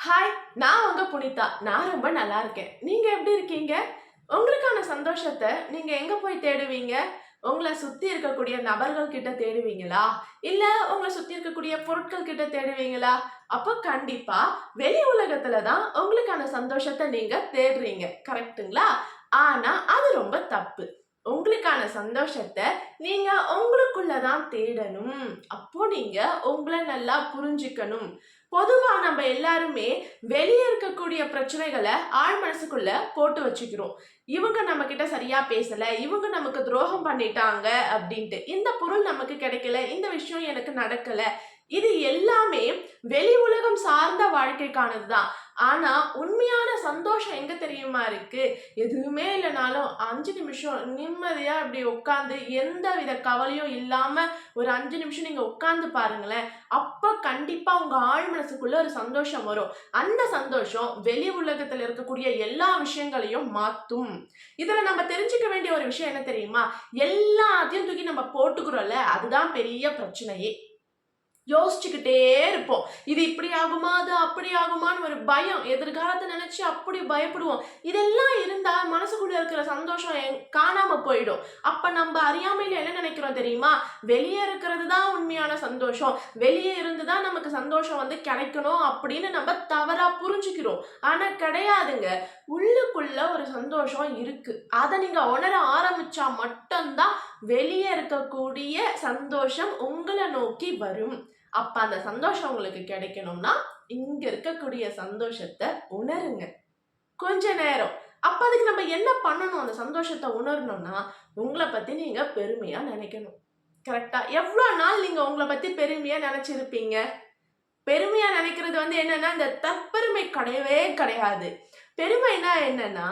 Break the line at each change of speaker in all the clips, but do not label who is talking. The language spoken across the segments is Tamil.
ஹாய், நான் உங்க புனிதா. நான் ரொம்ப நல்லா இருக்கேன். நீங்க எப்படி இருக்கீங்க? உங்களுக்கான சந்தோஷத்த நீங்க எங்க போய் தேடுவீங்க? உங்கள சுத்தி இருக்கக்கூடிய நபர்கள் கிட்ட தேடுவீங்களா? இல்ல உங்கள சுத்தி இருக்கக்கூடிய பொருட்கள் கிட்ட தேடுவீங்களா? அப்ப கண்டிப்பா வெளி உலகத்துல தான் உங்களுக்கான சந்தோஷத்த நீங்க தேடுறீங்க. கரெக்ட்டுங்களா? ஆனா அது ரொம்ப தப்பு. உங்களுக்கான சந்தோஷத்த நீங்க உங்களுக்குள்ள தான் தேடணும். அப்போ நீங்க உங்கள நல்லா புரிஞ்சுக்கணும். பொதுவா நம்ம எல்லாருமே வெளிய இருக்கக்கூடிய பிரச்சனைகள ஆழ் மனசுக்குள்ள போட்டு வச்சுக்கிறோம். இவங்க நம்மகிட்ட சரியா பேசல, இவங்க நமக்கு துரோகம் பண்ணிட்டாங்க அப்படின்ட்டு. இந்த பொருள் நமக்கு கிடைக்கல, இந்த விஷயம் எனக்கு நடக்கல. இது எல்லாமே வெளி உலகம் சார்ந்த வாழ்க்கைக்கானது தான். ஆனா உண்மையான சந்தோஷம் எங்க தெரியுமா இருக்கு? எதுவுமே இல்லனாலும் 5 நிமிஷம் நிம்மதியா இப்படி உட்கார்ந்து எந்தவித கவலையும் இல்லாம ஒரு 5 நிமிஷம் நீங்க உட்கார்ந்து பாருங்களேன். அப்ப கண்டிப்பா உங்க ஆழ் மனசுக்குள்ள ஒரு சந்தோஷம் வரும். அந்த சந்தோஷம் வெளி உலகத்துல இருக்கக்கூடிய எல்லா விஷயங்களையும் மாத்தும். இதுல நம்ம தெரிஞ்சுக்க வேண்டிய ஒரு விஷயம் என்ன தெரியுமா? எல்லாத்தையும் தூக்கி நம்ம போட்டுக்கிறோம்ல, அதுதான் பெரிய பிரச்சனையே. யோசிச்சுக்கிட்டே இருப்போம். இது இப்படி ஆகுமா? அது அப்படி ஆகுமான்னு ஒரு பயம். எதிர்காலத்த நினைச்சு அப்படி பயப்படுவோம். இதெல்லாம் இருந்தா மனசுக்குள்ள இருக்கிற சந்தோஷம் காணாம போயிடும். அப்ப நம்ம அறியாமையில என்ன நினைக்கிறோம் தெரியுமா? வெளியே இருக்கிறது தான் உண்மையான சந்தோஷம். வெளியே இருந்து தான் நமக்கு சந்தோஷம் வந்து கிடைக்கணும் அப்படின்னு நம்ம தவறா புரிஞ்சுக்கிறோம். ஆனா கிடையாதுங்க. உள்ளுக்குள்ள ஒரு சந்தோஷம் இருக்கு. அத நீங்க உணர ஆரம்பிச்சா மட்டும்தான் வெளியே இருக்கக்கூடிய சந்தோஷம் உங்கள நோக்கி வரும். அப்ப அந்த சந்தோஷம் உங்களுக்கு கிடைக்கணும்னா, இங்க இருக்கக்கூடிய சந்தோஷத்த உணருங்க. கொஞ்ச நேரம். அப்ப அதுக்கு நம்ம என்ன பண்ணணும் அந்த சந்தோஷத்த உணரணும்னா, உங்கள பத்தி நீங்க பெருமையா நெனைக்கணும். கரெக்ட்டா? எவ்ளோ நாள் நீங்க உங்கள பத்தி பெருமையா நெனச்சிருப்பீங்க? பெருமையா நெனைக்கிறது வந்து என்னன்னா, இந்த தற்பெருமை கிடையவே கிடையாது. பெருமைனா என்னன்னா,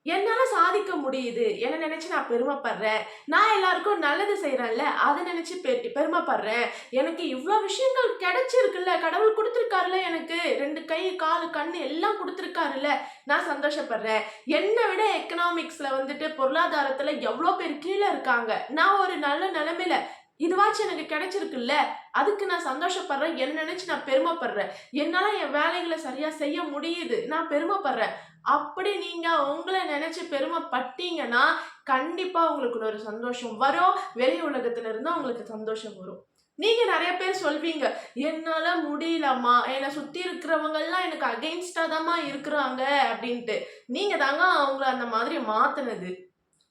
என்னால சாதிக்க முடியுது. என்ன நெனச்சு நான் பெருமைப்படுறேன். நான் எல்லாருக்கும் நல்லது செய்றேன்ல, அத நெனச்சு பெருமைப்படுறேன். எனக்கு இவ்ளோ விஷயங்கள் கிடைச்சிருக்குல்ல, கடவுள் குடுத்துருக்காருல்ல எனக்கு. 2 கை, காலு, கண்ணு எல்லாம் குடுத்துருக்காருல்ல, நான் சந்தோஷப்படுறேன். என்ன விட எக்கனாமிக்ஸ்ல வந்துட்டு பொருளாதாரத்துல எவ்ளோ பேர் கீழ இருக்காங்க. நான் ஒரு நல்ல நிலைமையில இதுவாச்சும் எனக்கு கிடைச்சிருக்குல்ல, அதுக்கு நான் சந்தோஷப்படுறேன். என்ன நெனச்சு நான் பெருமைப்படுறேன். என்னால என் வேலைகள சரியா செய்ய முடியுது. நான் பெருமைப்படுறேன். அப்படி நீங்க உங்கள நெனச்சு பெருமைப்பட்டீங்கன்னா, கண்டிப்பா உங்களுக்குள்ள ஒரு சந்தோஷம் வரும். வெளி உலகத்துல இருந்து உங்களுக்கு சந்தோஷம் வரும். நீங்க நெறைய பேர் சொல்வீங்க, "என்னால முடியலம்மா. என்ன சுத்தி இருக்கிறவங்கலாம் எனக்கு அகைன்ஸ்ட்டா தாம்மா இருக்குறாங்க" அப்படின்ட்டு. நீங்க தாங்க அவங்கள அந்த மாதிரி மாத்துனது.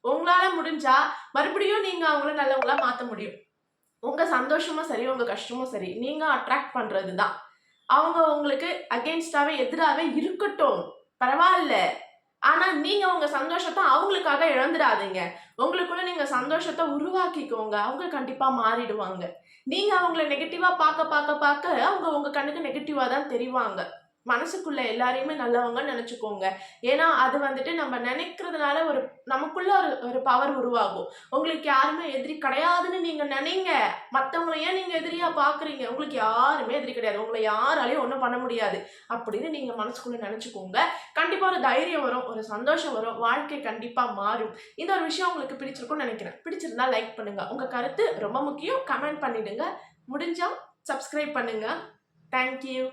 உங்களால முடிஞ்சா, மறுபடியும் நீங்க அவங்கள நல்லவங்களா மாத்த முடியும். உங்க சந்தோஷமும் சரி, உங்க கஷ்டமும் சரி, நீங்க அட்ராக்ட் பண்றது தான். அவங்க உங்களுக்கு அகைன்ஸ்டாவே, எதிராவே இருக்கட்டும். பரவால்ல. ஆனா, நீங்க உங்க சந்தோஷத்த அவங்களுக்காக இழந்துடாதீங்க. உங்களுக்குள்ள நீங்க சந்தோஷத்த உருவாக்கிக்கோங்க. அவங்க கண்டிப்பா மாறிடுவாங்க. நீங்க அவங்கள நெகட்டிவா பாக்க, அவங்க உங்க கண்ணுக்கு நெகட்டிவா தான் தெரிவாங்க. மனசுக்குள்ள எல்லாரையுமே நல்லவங்கன்னு நெனச்சுக்கோங்க. ஏன்னா, அது வந்துட்டு நம்ம நெனைக்கிறதுனால நமக்குள்ள ஒரு ஒரு பவர் உருவாகும். உங்களுக்கு யாருமே எதிரி கிடையாதுன்னு நீங்க நெனைங்க. மத்தவங்கள ஏன் நீங்க எதிரியா பாக்குறீங்க? உங்களுக்கு யாருமே எதிரி கிடையாது. உங்கள யாராலயும் ஒண்ணும் பண்ண முடியாது. அப்படின்னு நீங்க மனசுக்குள்ள நெனச்சுக்கோங்க. கண்டிப்பா ஒரு தைரியம் வரும், ஒரு சந்தோஷம் வரும். வாழ்க்கை கண்டிப்பா மாறும். இந்த ஒரு விஷயம் உங்களுக்கு பிடிச்சிருக்கும்னு நெனைக்கிறேன். பிடிச்சிருந்தா லைக் பண்ணுங்க. உங்க கருத்து ரொம்ப முக்கியம். கமெண்ட் பண்ணிடுங்க. முடிஞ்சா சப்ஸ்கிரைப் பண்ணுங்க. Thank you.